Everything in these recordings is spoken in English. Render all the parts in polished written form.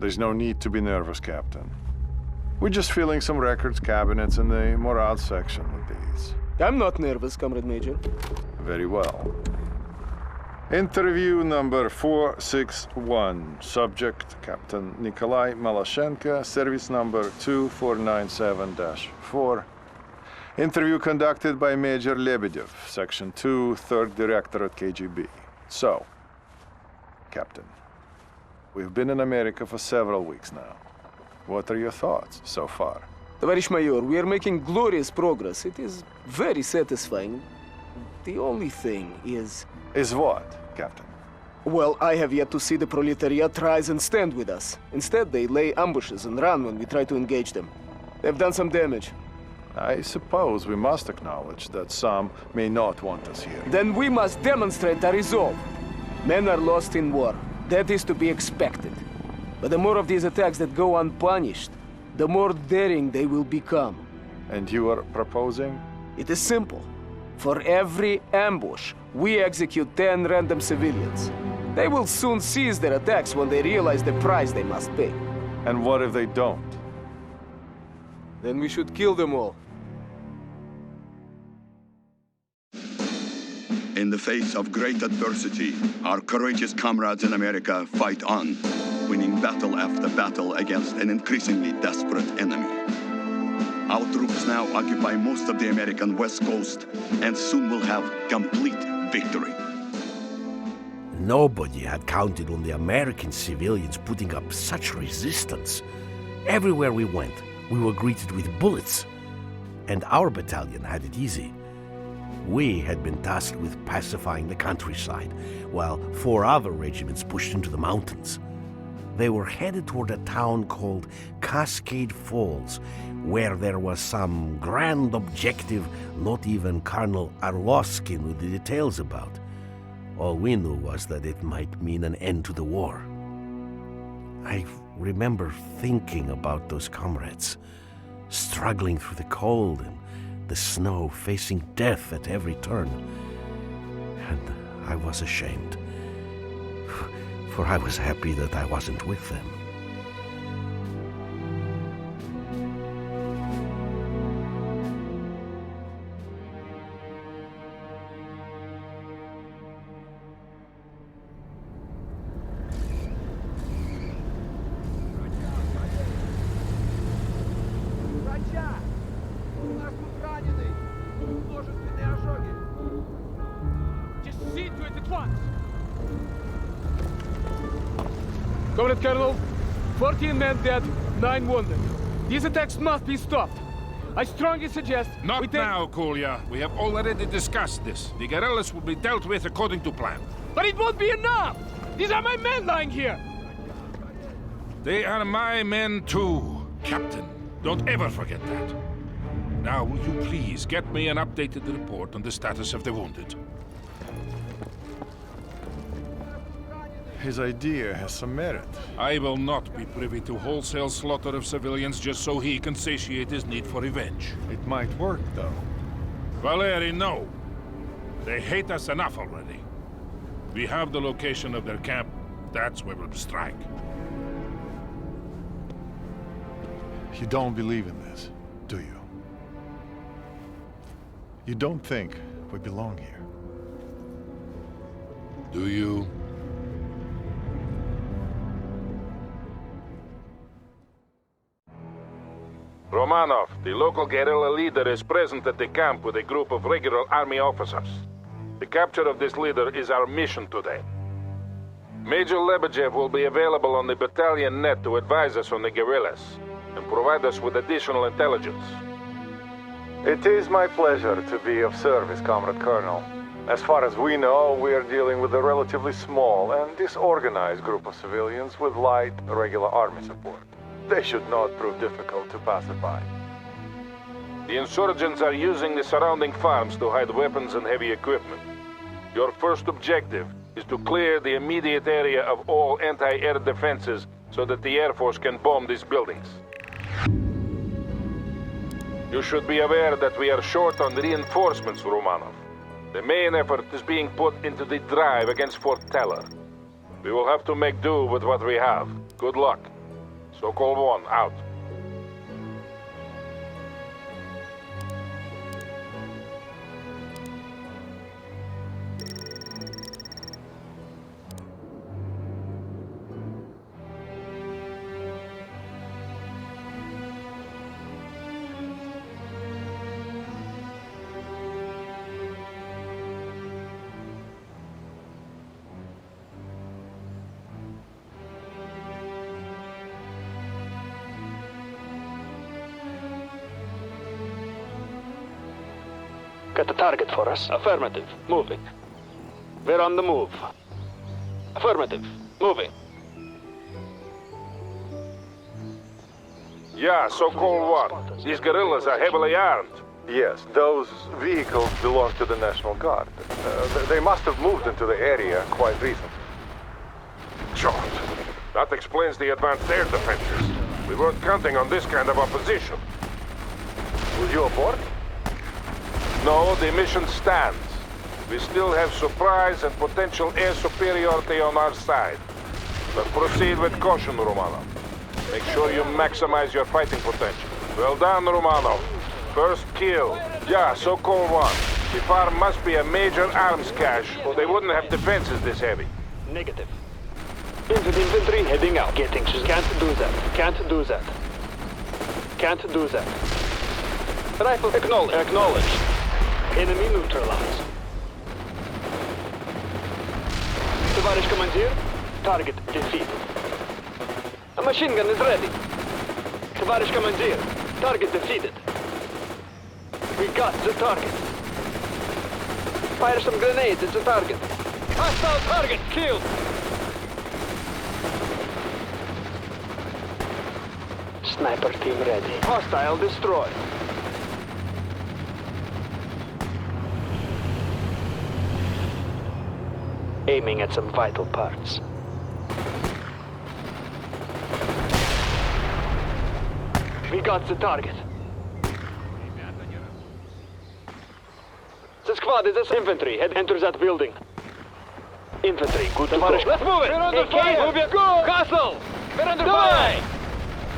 There's no need to be nervous, Captain. We're just filling some records cabinets in the morale section with these. I'm not nervous, Comrade Major. Very well. Interview number 461. Subject, Captain Nikolai Malashenko, service number 2497-4. Interview conducted by Major Lebedev, Section 2, 3rd Directorate KGB. So, Captain, we've been in America for several weeks now. What are your thoughts so far? Товарищ майор, we are making glorious progress. It is very satisfying. The only thing is... Is what, Captain? Well, I have yet to see the proletariat rise and stand with us. Instead, they lay ambushes and run when we try to engage them. They've done some damage. I suppose we must acknowledge that some may not want us here. Then we must demonstrate our resolve. Men are lost in war. That is to be expected. But the more of these attacks that go unpunished, the more daring they will become. And you are proposing? It is simple. For every ambush, we execute 10 random civilians. They will soon cease their attacks when they realize the price they must pay. And what if they don't? Then we should kill them all. In the face of great adversity, our courageous comrades in America fight on, winning battle after battle against an increasingly desperate enemy. Our troops now occupy most of the American West Coast and soon will have complete victory. Nobody had counted on the American civilians putting up such resistance. Everywhere we went, we were greeted with bullets. And our battalion had it easy. We had been tasked with pacifying the countryside, while 4 other regiments pushed into the mountains. They were headed toward a town called Cascade Falls, where there was some grand objective not even Colonel Arlovsky knew the details about. All we knew was that it might mean an end to the war. I remember thinking about those comrades, struggling through the cold and the snow, facing death at every turn. And I was ashamed, for I was happy that I wasn't with them. Comrade Colonel, 14 men dead, 9 wounded. These attacks must be stopped. I strongly suggest Not now, Kolya. We have already discussed this. The guerrillas will be dealt with according to plan. But it won't be enough! These are my men lying here! They are my men too, Captain. Don't ever forget that. Now, will you please get me an updated report on the status of the wounded? His idea has some merit. I will not be privy to wholesale slaughter of civilians just so he can satiate his need for revenge. It might work, though. Valeri, no. They hate us enough already. We have the location of their camp. That's where we'll strike. You don't believe in this, do you? You don't think we belong here? Do you? Romanov, the local guerrilla leader, is present at the camp with a group of regular army officers. The capture of this leader is our mission today. Major Lebedev will be available on the battalion net to advise us on the guerrillas and provide us with additional intelligence. It is my pleasure to be of service, Comrade Colonel. As far as we know, we are dealing with a relatively small and disorganized group of civilians with light, regular army support. They should not prove difficult to pacify. The insurgents are using the surrounding farms to hide weapons and heavy equipment. Your first objective is to clear the immediate area of all anti-air defenses so that the Air Force can bomb these buildings. You should be aware that we are short on reinforcements, Romanov. The main effort is being put into the drive against Fort Teller. We will have to make do with what we have. Good luck. So-called one, out. Got the target for us? Affirmative. Moving. We're on the move. Affirmative. Moving. Yeah, so-called one. These guerrillas are heavily armed. Yes, those vehicles belong to the National Guard. They must have moved into the area quite recently. Short. That explains the advanced air defenses. We weren't counting on this kind of opposition. Will you abort? No, the mission stands. We still have surprise and potential air superiority on our side. But proceed with caution, Romanov. Make sure you maximize your fighting potential. Well done, Romanov. First kill. Yeah, so-called one. The farm must be a major arms cache, or they wouldn't have defenses this heavy. Negative. Infantry heading out. Getting to... Can't do that. Can't do that. Can't do that. Rifle acknowledged. Acknowledged. Enemy neutralized. Товарищ командир, target defeated. A machine gun is ready. Товарищ командир, target defeated. We got the target. Fire some grenades at the target. Hostile target killed. Sniper team ready. Hostile destroyed. Aiming at some vital parts. We got the target. The squad is infantry. Enter that building. Infantry, good to go. Let's move it! We're under fire! Move it! Go! Castle! We're under fire!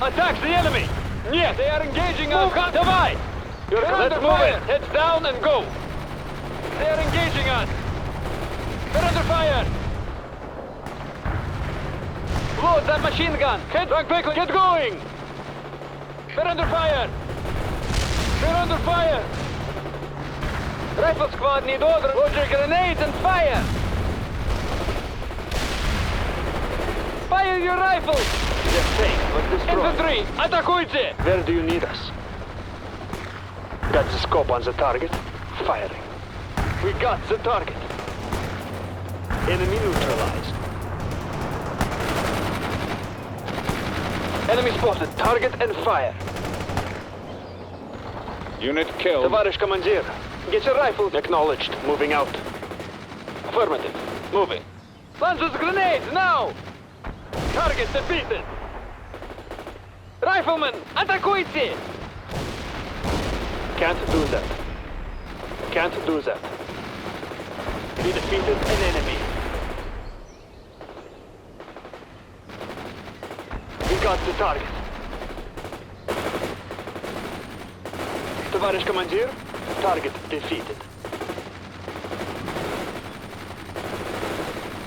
Attack the enemy! Yes, they are engaging us! Давай! Let's move it! Heads down and go! They are engaging us! We're under fire! Load that machine gun! Head back quickly! Get going! We're under fire! We're under fire! Rifle squad need order! Load your grenades and fire! Fire your rifles! Yes, take, but destroy. Infantry, атакуйте! Where do you need us? Got the scope on the target. Firing. We got the target. Enemy neutralized. Enemy spotted. Target and fire. Unit killed. Товарищ командир, get your rifle. Acknowledged. Moving out. Affirmative. Moving. Launch those grenades now! Target defeated. Rifleman, атакуйте! Can't do that. Can't do that. We defeated an enemy. We got the target. Товарищ командир, target defeated.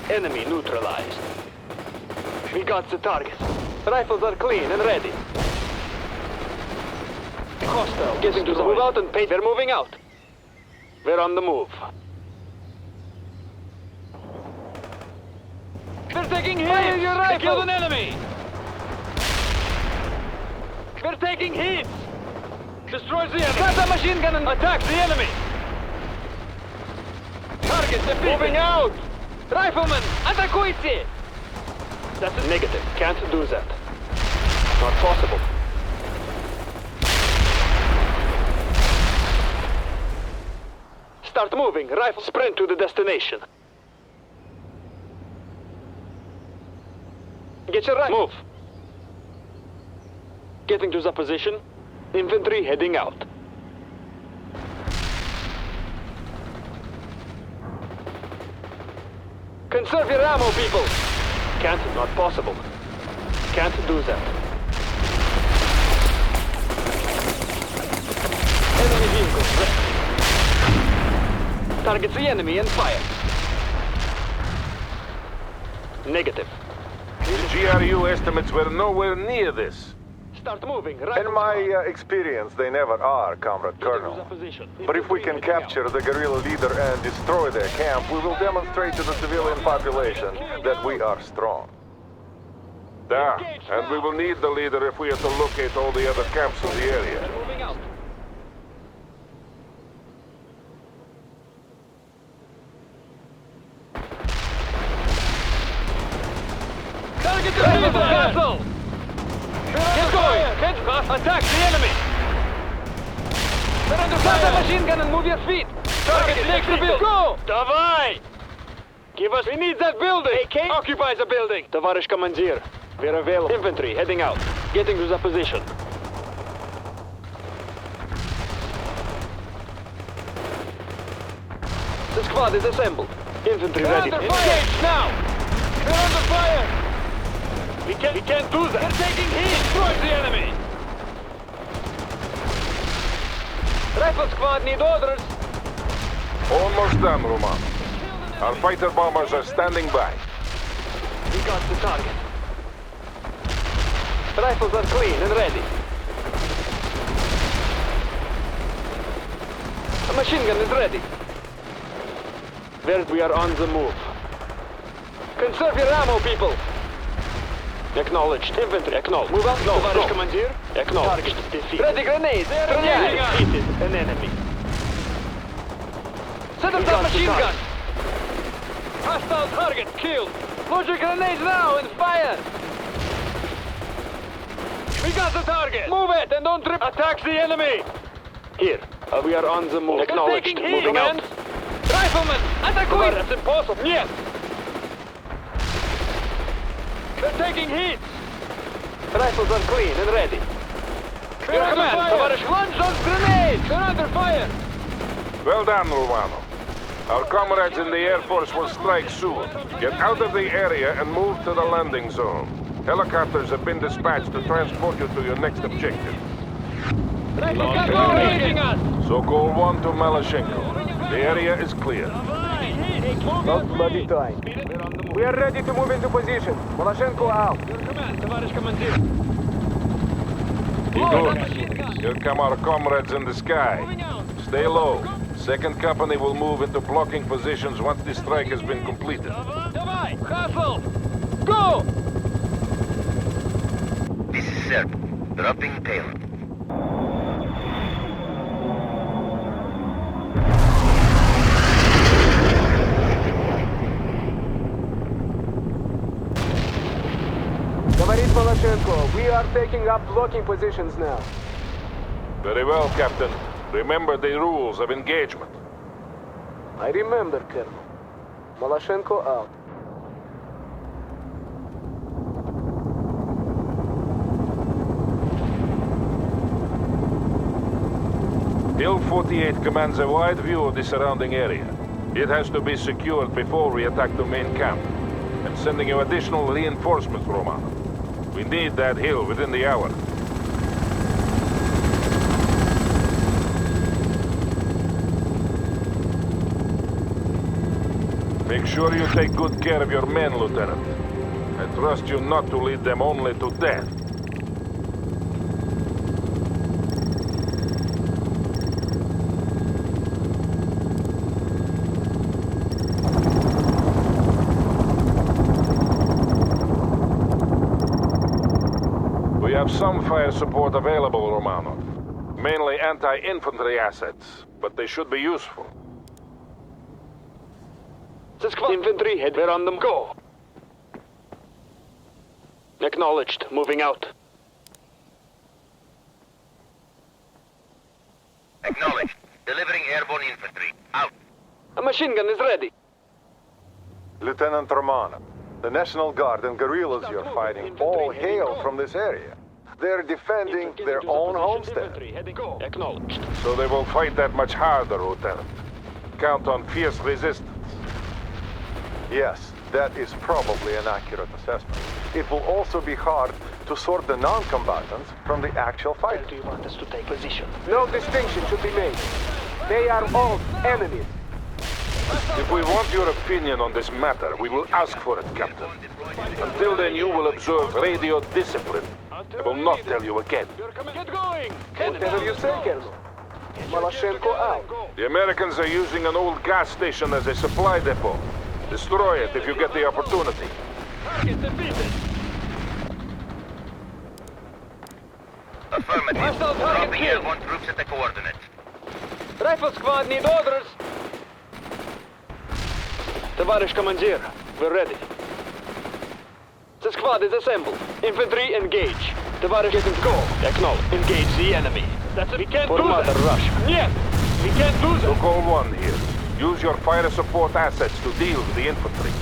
Enemy neutralized. We got the target. Rifles are clean and ready. Hostile. Getting to the move out and paint. They're moving out. We're on the move. They're taking hits! Fire your rifle! They killed an enemy! We're taking hits! Destroy the enemy! Got the machine gun and attack the enemy! Target defeated! Moving out! Rifleman, атакуйте! That's a negative. Can't do that. Not possible. Start moving. Rifle sprint to the destination. Get your rifle. Move. Getting to the position. Infantry heading out. Conserve your ammo, people. Can't, not possible. Can't do that. target the enemy and fire. Negative. The GRU estimates were nowhere near this. Start moving. In my experience, they never are, Comrade Colonel. But if we can capture the guerrilla leader and destroy their camp, we will demonstrate to the civilian population that we are strong. Yeah, and we will need the leader if we are to locate all the other camps in the area. Moving out. Target the castle! Get going! Attack the enemy! They're under fire! Machine gun and move your feet! Target next to building! Go! Давай! Give us... We need that building! AK? Occupy the building! Товарищ командир, we're available. Infantry, heading out. Getting to the position. The squad is assembled. Infantry ready. Engage now! We're under fire! We can't do that! They're taking heat! Destroy the enemy! Rifle squad need orders! Almost done, Roman. Our fighter bombers are standing by. We got the target. Rifles are clean and ready. A machine gun is ready. We are on the move. Conserve your ammo, people! Acknowledged. Infantry, acknowledged. Move out. Товарищ командир. Acknowledged. Defeat. Ready grenades. Defeated an enemy. Set up that machine gun. Hostile target killed. Load your grenades now and fire. We got the target. Move it and don't trip. Attack the enemy. Here. We are on the move. Acknowledged. Moving out. Riflemen, attack! That's impossible. Yes. They're taking heat! Rifles are clean and ready. Your command, Tavarish, launch those grenades! They're under fire! Well done, Romano. Our comrades in the Air Force will strike soon. Get out of the area and move to the landing zone. Helicopters have been dispatched to transport you to your next objective. Sokol 1 to Maloshenko. The area is clear. Not bloody time. We are ready to move into position. Maloshenko out. Your command, Tavarish Commander. Be good. Here come our comrades in the sky. Stay low. Second company will move into blocking positions once the strike has been completed. Давай, hustle! Go! This is Serb. Dropping payload. Говорит Maloshenko, we are taking up blocking positions now. Very well, Captain. Remember the rules of engagement. I remember, Colonel. Maloshenko out. Hill 48 commands a wide view of the surrounding area. It has to be secured before we attack the main camp. I'm sending you additional reinforcements, Roman. We need that hill within the hour. Make sure you take good care of your men, Lieutenant. I trust you not to lead them only to death. We have some fire support available, Romanov. Mainly anti-infantry assets, but they should be useful. Infantry, head we're on them. Go! Acknowledged. Moving out. Acknowledged. Delivering airborne infantry. Out. A machine gun is ready. Lieutenant Romanov, the National Guard and guerrillas you're fighting all hail from this area. They're defending their own homestead. Go. Acknowledged. So they will fight that much harder, Lieutenant. Count on fierce resistance. Yes, that is probably an accurate assessment. It will also be hard to sort the non-combatants from the actual Where fighters. do you want us to take position? No distinction should be made. They are all enemies. If we want your opinion on this matter, we will ask for it, Captain. Until then, you will observe radio discipline. I will not tell you again. Get going! Whatever you say, Colonel. Malashenko out. The Americans are using an old gas station as a supply depot. Destroy it if you get the opportunity. Target defeated! Affirmative. Hostile target Dropping killed. airborne troops at the coordinates. Rifle squad need orders! Товарищ командир, we're ready. The squad is assembled. Infantry engage. Товарищ getting go. Acknowledge. Engage the enemy. That's it. We can't do that. Rush. Нет! We can't do that. Sokol 1 here. Use your fire support assets to deal with the infantry.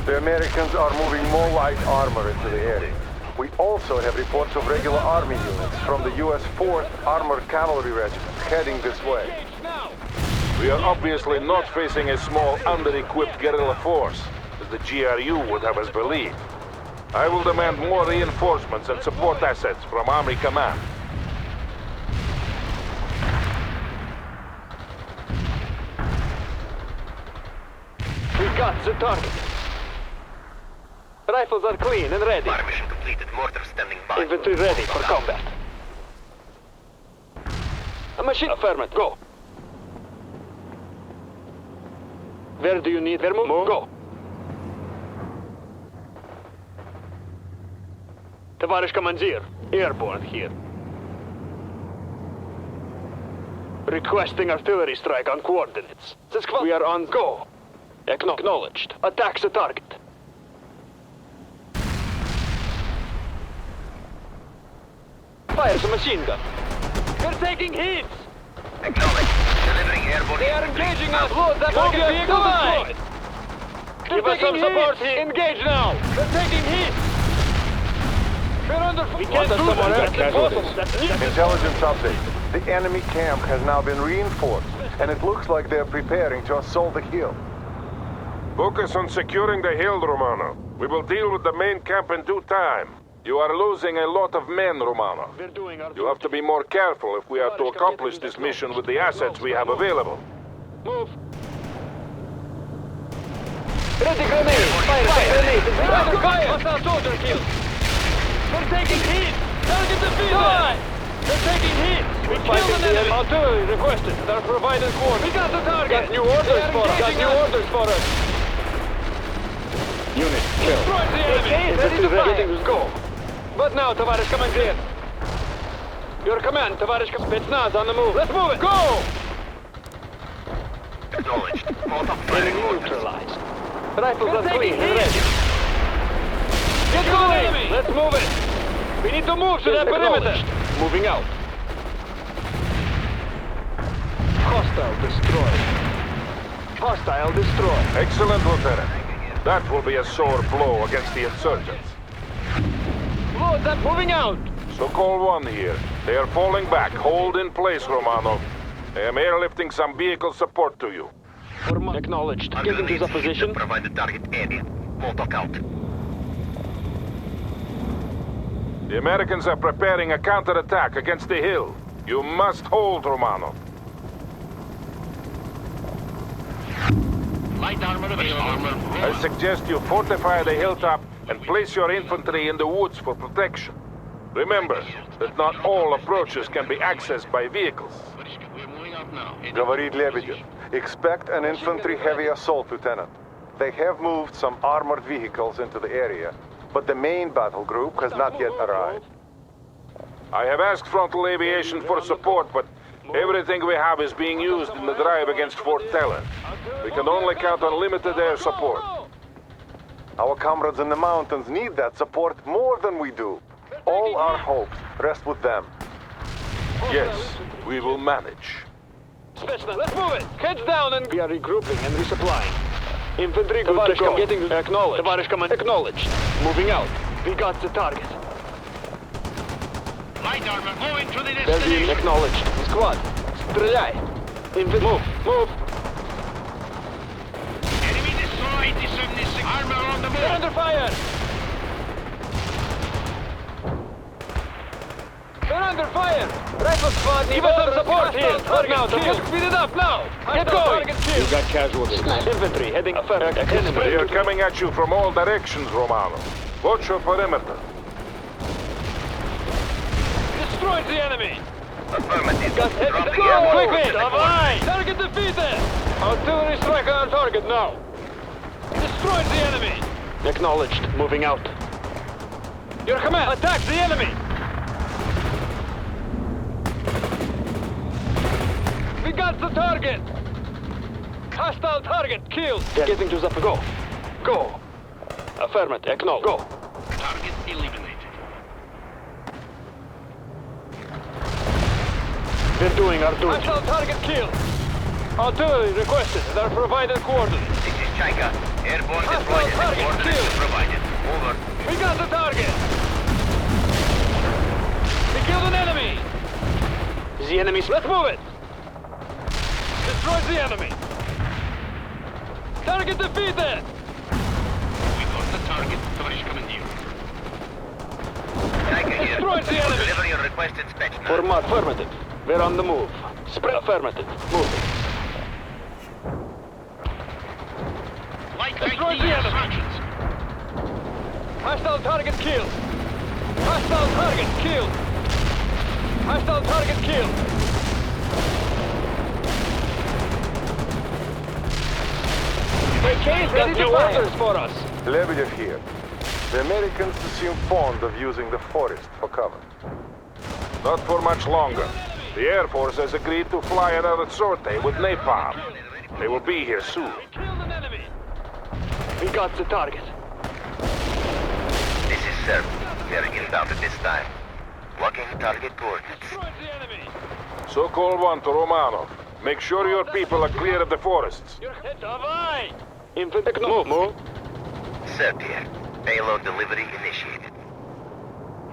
The Americans are moving more light armor into the area. We also have reports of regular army units from the U.S. 4th Armored Cavalry Regiment heading this way. Engage now! We are obviously not facing a small, under-equipped guerrilla force, as the GRU would have us believe. I will demand more reinforcements and support assets from Army Command. We got the target. Rifles are clean and ready. Fire mission completed. Mortar standing by. Infantry ready for combat. A machine affirmative. Go. Where do you need their move? Go. Товарищ командир, airborne here. Requesting artillery strike on coordinates. The squad. We are on go. Acknowledged. Attack the target. Fire the machine gun. We're taking hits. Acknowledged. Delivering airborne. They are engaging us. Load that target vehicle destroyed. Give us some support here. Engage now. They're taking hits. We're under. We can't do that. Intelligence update. The enemy camp has now been reinforced, and it looks like they're preparing to assault the hill. Focus on securing the hill, Romano. We will deal with the main camp in due time. You are losing a lot of men, Romano. We're doing our You have to be more careful if we are to accomplish this mission with the assets we have available. Move. Ready grenade. Fire grenade. Under fire. Hostile soldier killed. They're taking hits. Target defeated. They're taking hits. We killed an enemy. Artillery requested. They're providing coordinates. We got the target. Got new orders for us. Got new orders for us. Unit killed. Destroy the enemy. Ready to fire. Go. But now, товарищ командир. Your command, товарищ Spetsnaz on the move. Let's move it. Go. Acknowledged. Molotov Enemy firing. neutralized. Rifles are clean and ready. Get going! Let's move it! We need to move to that perimeter! Moving out. Hostile destroyed. Hostile destroyed. Excellent, Lieutenant. That will be a sore blow against the insurgents. Load that moving out! Sokol 1 here. They are falling back. Hold in place, Romano. I am airlifting some vehicle support to you. Acknowledged. Get into Underneath the position. to provide the target area. Molotov out. The Americans are preparing a counterattack against the hill. You must hold, Romano. Light armor available. I suggest you fortify the hilltop and place your infantry in the woods for protection. Remember that not all approaches can be accessed by vehicles. We're moving out now. Говорит Лебедев. Expect an infantry heavy assault, Lieutenant. They have moved some armored vehicles into the area, but the main battle group has not yet arrived. I have asked Frontal Aviation for support, but everything we have is being used in the drive against Fort Teller. We can only count on limited air support. Our comrades in the mountains need that support more than we do. All our hopes rest with them. Yes, we will manage. Spetsnaz, let's move it! Heads down and... We are regrouping and resupplying. Infantry good to go. Getting acknowledged. Товарищ command acknowledged. Moving out. We got the target. Light armor moving to the Belgium acknowledged. Squad. Стреляй. Move. Move. Enemy destroyed. The 76 armor on the They're under fire. They're under fire! Rifle squad, give us some support here! What now? Speed it up now! Get going! You got casualties. Infantry heading affirmative. They are coming at you from all directions, Romano. Watch your perimeter. Destroy the enemy! Affirmative. Got heavy Dropping go! airborne Quickly! support. Davai! Target defeated! Artillery strike on target now! Destroy the enemy! Acknowledged. Moving out. Your command! Attack the enemy! We got the target! Hostile target killed! Getting to the... Go! Go! Affirmative. Acknowledge. Go! Target eliminated. We're doing our duty. Hostile target killed! Artillery requested. They're provided coordinates. This is Chaika. Airborne Hostile deployed and target coordinates killed. provided. Over. We got the target! We killed an enemy! The enemy's... Let's move it! Destroy the enemy! Target defeated! We got the target. Товарищ командир. Chaika here. Destroy the enemy! Deliver your requested specs now. Format affirmative. We're on the move. Spread affirmative. Moving. Destroy the enemy! Hostile target killed! Hostile target killed! Hostile target killed! Got new orders for us! Lebedev here. The Americans seem fond of using the forest for cover. Not for much longer. The Air Force has agreed to fly another sortie with napalm. They will be here soon. Killed an enemy! We got the target. This is Serb. We are inbound at this time. Walking target coordinates. Destroy the enemy! So-called one to Romanov. Make sure your people are clear of the forests. Your head, Davai! Infantry, move. Serb here. Payload delivery initiated.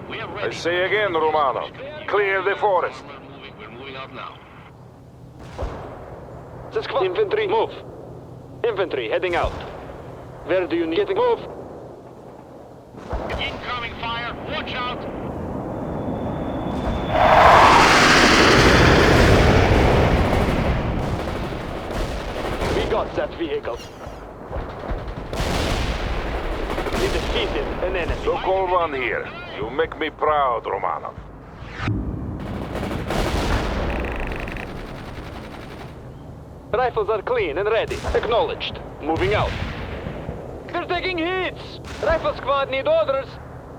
I say again, Romanov. Clear the forest. We're moving out now. The squad. Infantry, move. Infantry, heading out. Where do you need to move? Incoming fire. Watch out. We got that vehicle. We defeated an enemy. So-called one here. You make me proud, Romanov. Rifles are clean and ready. Acknowledged. Moving out. They're taking hits! Rifle squad need orders.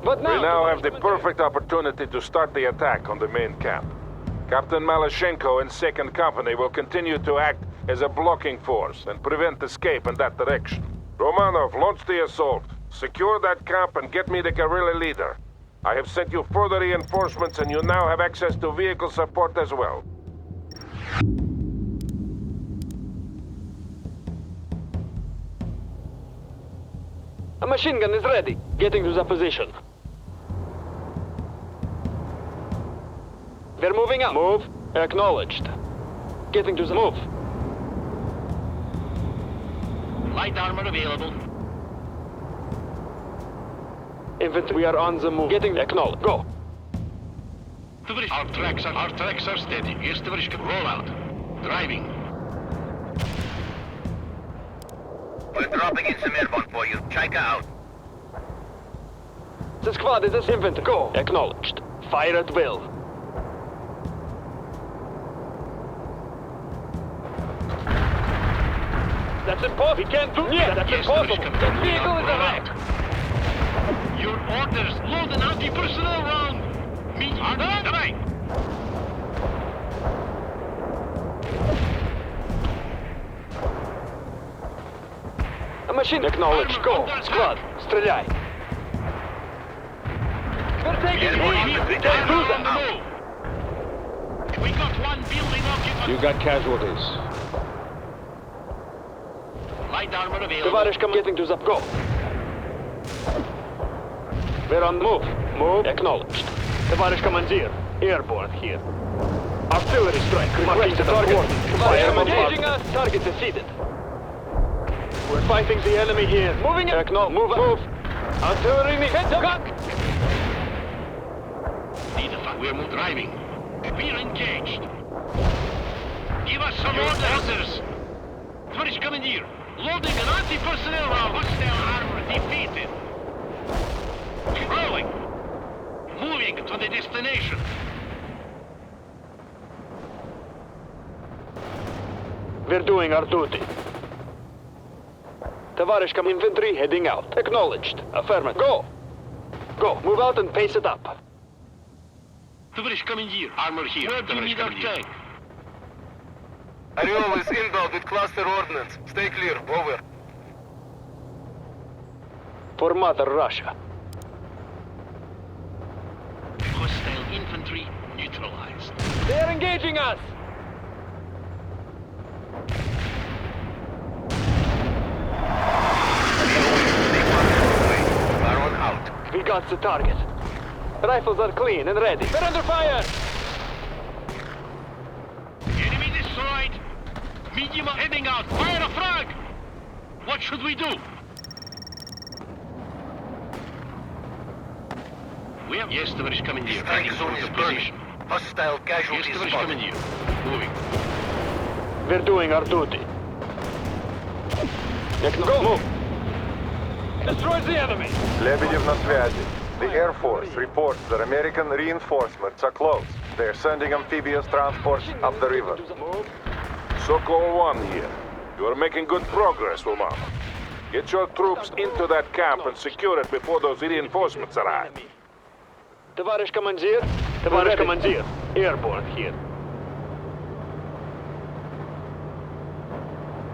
But now... We now have the perfect opportunity to start the attack on the main camp. Captain Malashenko and 2nd Company will continue to act as a blocking force and prevent escape in that direction. Romanov, launch the assault. Secure that camp and get me the guerrilla leader. I have sent you further reinforcements and you now have access to vehicle support as well. A machine gun is ready. Getting to the position. They're moving out. Move. Acknowledged. Getting to the move. Light armor available. Infantry, we are on the move. Getting acknowledged. Go. Our tracks are steady. Yes, товарищ, roll out. Driving. We're dropping in some airborne for you. Chaika out. The squad is infantry. Go. Acknowledged. Fire at will. That's impossible. We can't do that. That's impossible. That vehicle is ahead. Your orders. Load an anti-personnel round. Meet right. A machine acknowledged. Go. Squad. Стреляй. We're taking heat. We can't do that. We got one building occupied. You got casualties. Light armor available. Товарищ, getting to the... Go. We're on the move. Move. Acknowledged. Товарищ командир. Airborne here. Artillery strike. Marking the target. Fire engaging us. Target defeated. We're fighting the enemy here. Moving it. Acknowledge. Move. Artillery. Head up. We're driving. We're engaged. Give us some orders. Tоварищ командир, loading an anti-personnel round. Hostile armor defeated. Rolling. Moving to the destination. We're doing our duty. Товарищ infantry heading out. Acknowledged. Affirmative. Go! Go. Move out and pace it up. Товарищ командир, armor here. Where do you need our tank? Орел is inbound with cluster ordnance. Stay clear. Over. For Mother Russia. Hostile infantry neutralized. They're engaging us! Baron out. We got the target. Rifles are clean and ready. They're under fire! Enemy destroyed. Medium heading out. Fire a frag. What should we do? We have... Yes, товарищ командир. Strike Heading zone towards is the burning. position. Hostile Yes, casualties товарищ spotted. командир. Moving. We're doing our duty. Go! Move! Destroy the enemy! Lebedev на связи. The Air Force reports that American reinforcements are close. They're sending amphibious transports up the river. Sokol 1 here. You are making good progress, Ulman. Get your troops into that camp and secure it before those reinforcements arrive. Товарищ командир! Товарищ командир! Airborne here.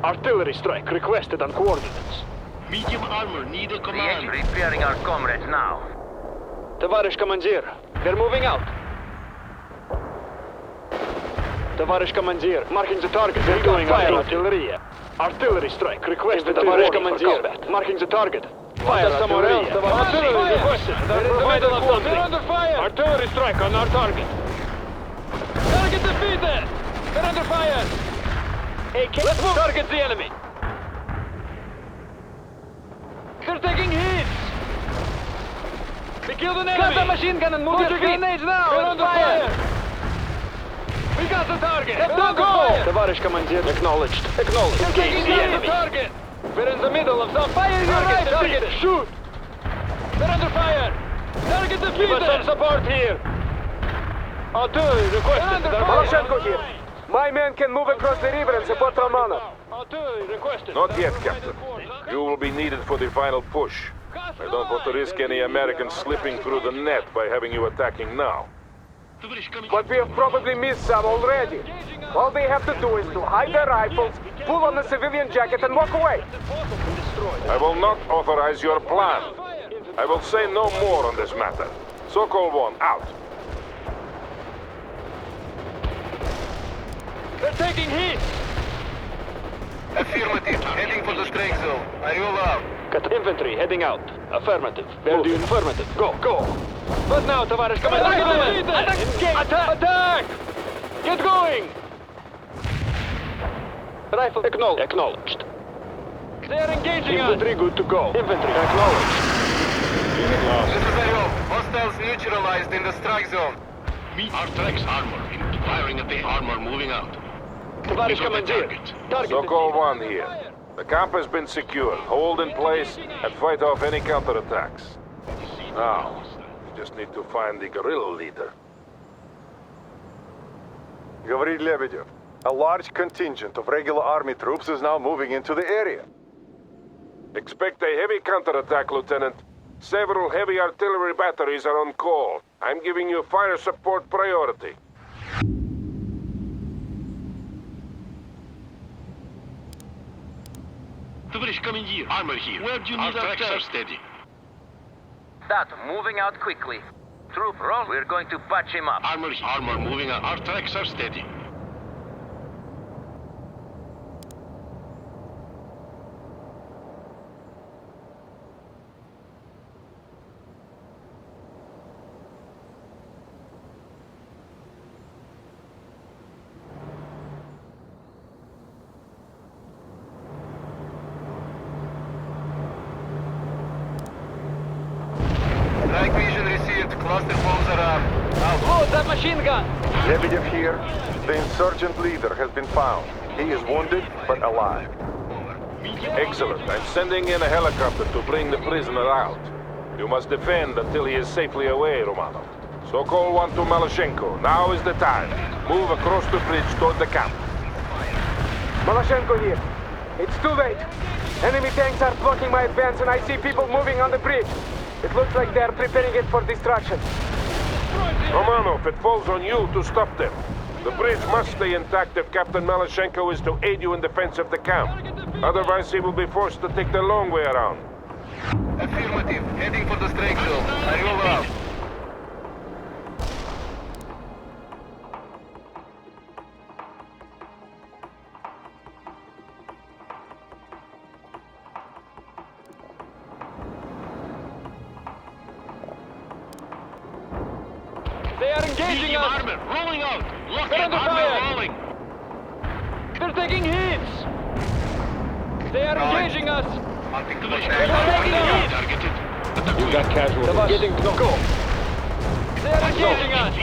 Artillery strike requested on coordinates. Medium armor need a command. Repairing our comrades now. Товарищ командир, they're moving out. Товарищ командир, marking the target. They're doing fire artillery. Artillery strike requested. Товарищ командир, marking the target. Fire somewhere else. Artillery requested. They're in the middle of something. They're under fire. Artillery strike on our target. Target defeated. They're under fire. Let's move. Target the enemy. They're taking hits. We killed an enemy. Got the machine gun and move your grenades now. They're under fire. We got the target. Let's go. Товарищ командир, acknowledged. Acknowledged. They're taking the enemy. Target. We're in the middle of some fire. Target. Target. Shoot. They're under fire. Target defeated. Give us some support here. Artillery requested. Poroshenko here. My men can move across the river and support Romanov. Artillery requested. Not yet, Captain. You will be needed for the final push. I don't want to risk any Americans slipping through the net by having you attacking now. Товарищ командир. But we have probably missed some already. All they have to do is to hide their rifles, pull on the civilian jacket and walk away. I will not authorize your plan. I will say no more on this matter. Sokol 1, out. They're taking hits. Affirmative. Heading for the strike zone. Орел out. Got infantry heading out. Affirmative. They're doing affirmative. Go, go. But now, товарищ командир. Attack! Attack! Get going! Rifle acknowledged. They're engaging us. Infantry good to go. Infantry acknowledged. This is Орел. Hostiles neutralized in the strike zone. Meet our tracks armor. Firing at the armor moving out. Товарищ командир. Target. Sokol 1 here. The camp has been secured. Hold in place and fight off any counterattacks. Now, we just need to find the guerrilla leader. Говорит Lebedev. A large contingent of regular army troops is now moving into the area. Expect a heavy counterattack, Lieutenant. Several heavy artillery batteries are on call. I'm giving you fire support priority. Товарищ командир. Armor here. Where do you need our tracks are steady. That, moving out quickly. Troop roll, we're going to patch him up. Armor here. Armor moving out. Our tracks are steady. Strike vision received. Cluster bombs are armed. Out. What's that machine gun? Lebedev here. The insurgent leader has been found. He is wounded, but alive. Excellent. I'm sending in a helicopter to bring the prisoner out. You must defend until he is safely away, Romanov. Sokol 1 to Maloshenko. Now is the time. Move across the bridge toward the camp. Maloshenko here. It's too late. Enemy tanks are blocking my advance and I see people moving on the bridge. It looks like they are preparing it for destruction. Romanov, it falls on you to stop them. The bridge must stay intact if Captain Maloshenko is to aid you in defense of the camp. Otherwise, he will be forced to take the long way around. Affirmative. Heading for the strike zone. I roll out. They are engaging Medium us! armor, rolling out! Lock They're and under armor fire. rolling! They're taking hits! They are engaging us! Hunting To the contact. They're taking hits! targeted. You got casualties. Getting go! They are engaging us!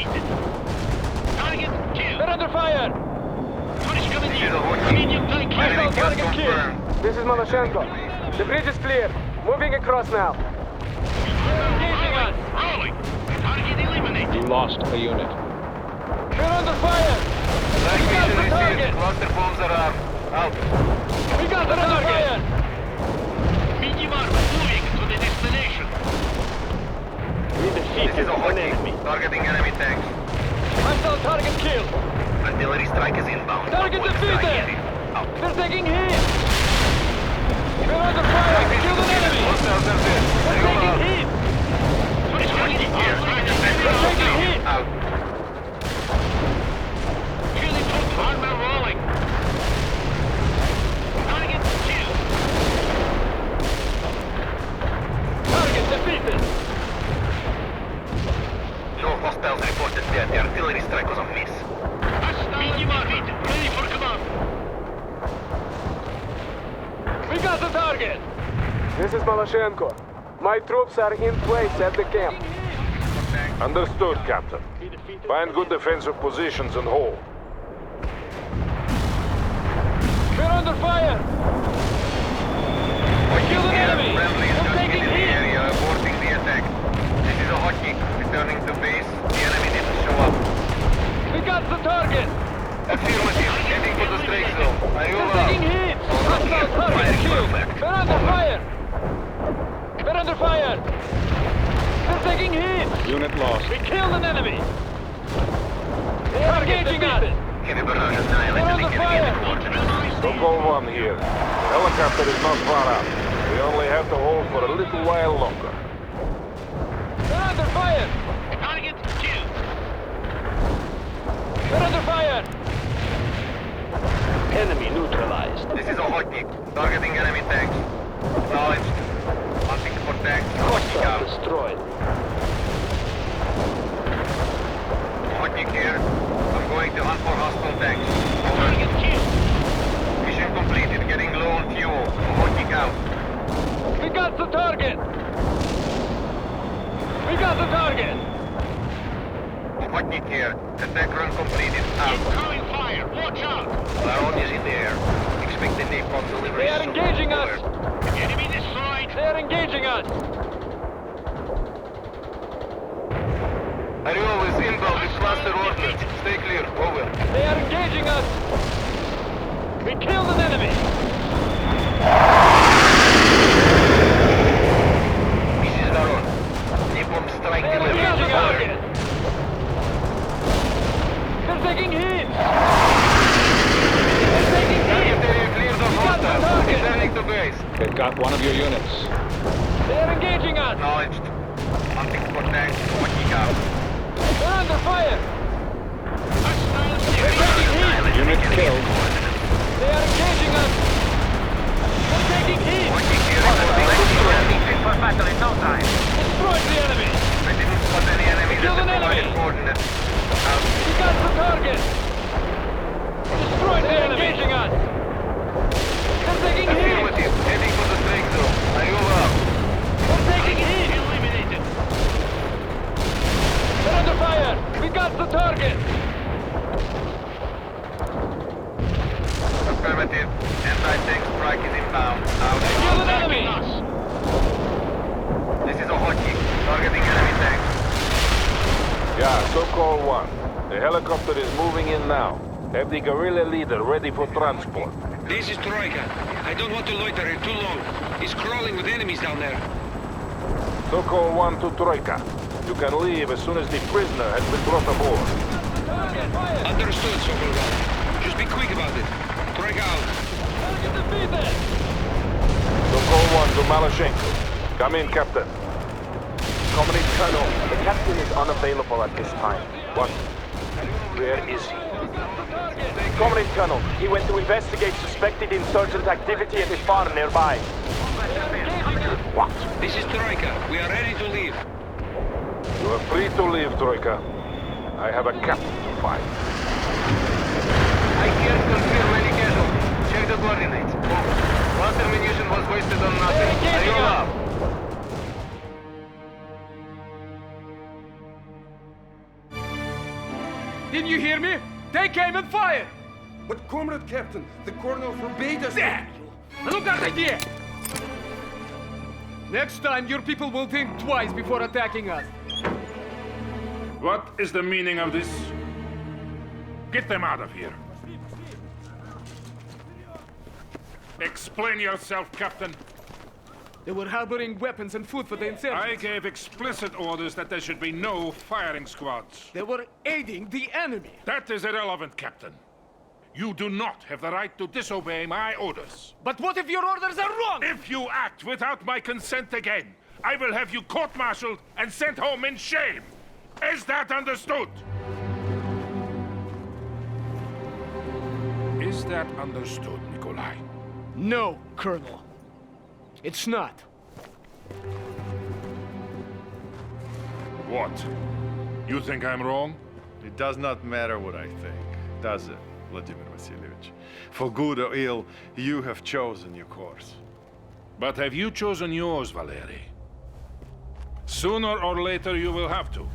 Target killed! They're under fire! Turret coming This is a in! Hornet. Medium tank Hostile here! target killed! Confirmed. This is Maloshenko. The bridge is clear. Moving across now. They're engaging us! Rolling! Target eliminated! Lost a unit. They're under fire! Strike We got mission the received. target! Cluster bombs are armed. Out. We got the target! Medium armor moving to the destination! We This defeated is a an Hornet. enemy. Targeting enemy tanks. Hostile target killed! Artillery strike is inbound. Target Avoid strike defeated! area. Out. They're taking hits! They're under fire! Strike mission Kill an received. enemy! Hostiles are there. They're I roll taking out. hits! Turret coming in here! They're taking hits! Out. Killing troops! Armor rolling! Target killed! Target defeated! No hostiles reported dead. The artillery strike was a miss. Medium armor ready for command! We got the target! This is Maloshenko. My troops are in place at the camp. Understood, Captain. Find good defensive positions and hold. We're under fire! We killed an enemy! Friendly is They're just taking in the hits! area, aborting the attack. This is a hotkey. Returning to base. The enemy didn't show up. We got the target! Affirmative. Heading for the strike zone. I They're roll taking out. hits! Hostile target Firing killed! perfect. They're under fire! They're under fire! They're taking hits! Unit lost. We killed an enemy! They are engaging us! Heavy barrage They're annihilated under the fire! enemy. Sokol 1 here. The helicopter is not far out. We only have to hold for a little while longer. They're under fire! Target killed! They're under fire! Enemy neutralized. This is a hotkey. Targeting enemy tanks. Acknowledged. Hunting for tanks. Hotkey Hostile out. destroyed. Hotkey here. I'm going to hunt for hostile tanks. Target killed! Mission completed. Getting low on fuel. Hotkey out. We got the target! We got the target! Hotkey here. Attack run completed. Out. Incoming fire! Watch out! Baron is in the air. Expect the napalm delivery. They are soon. engaging us! Alert. Enemy destroyed! They are engaging us! Ariel is inbound with cluster ordnance. Stay clear. Over. They are engaging us! We killed an enemy! This is Baron. Napalm strike They are delivery. engaging us! Over. They're taking hits! They're taking Target hits! area cleared of got the hostiles. target. Returning to base. They've got one of your units. They are engaging us! Acknowledged. Hunting for tanks. Hotkey out. They're under fire! Heavy barrage annihilated. Unit Enemy killed. coordinates. They are engaging us! They're taking hits! Hotkey here reporting enemy. Fit for battle in no time. Destroyed the enemy! I didn't spot any enemies Killed at an the provided enemy. coordinates. Out. We got the target! Destroyed the enemy! Engaging us! They're taking hits! Affirmative. Heading for the strike zone. I roll out. They're taking hits! Eliminated! They're under fire! We got the target! Affirmative. Anti-tank strike is inbound. Out. Kill an enemy! This is a hotkey. Targeting enemy tank. Yeah, so-called one. The helicopter is moving in now. Have the guerrilla leader ready for transport. This is Troika. I don't want to loiter here too long. He's crawling with enemies down there. So-called one to Troika. You can leave as soon as the prisoner has been brought aboard. Understood, so-called one. Just be quick about it. Troika out. Target defeated! So-called one to Malashenko. Come in, Captain. Comrade Colonel, the captain is unavailable at this time. What? Where is he? Comrade Colonel, he went to investigate suspected insurgent activity at a farm nearby. What? This is Troika. We are ready to leave. You are free to leave, Troika. I have a captain to find. I can't confirm any casualties. Check the coordinates. Lots of ammunition was wasted on nothing. Are you up? Didn't you hear me? They came and fired! But Comrade Captain, the Colonel forbade us... Damn you! Look at idea! Next time, your people will think twice before attacking us. What is the meaning of this? Get them out of here. Explain yourself, Captain. They were harboring weapons and food for the insurgents. I gave explicit orders that there should be no firing squads. They were aiding the enemy. That is irrelevant, Captain. You do not have the right to disobey my orders. But what if your orders are wrong? If you act without my consent again, I will have you court-martialed and sent home in shame. Is that understood? Is that understood, Nikolai? No, Colonel. It's not. What? You think I'm wrong? It does not matter what I think, does it, Vladimir Vasilievich? For good or ill, you have chosen your course. But have you chosen yours, Valery? Sooner or later you will have to.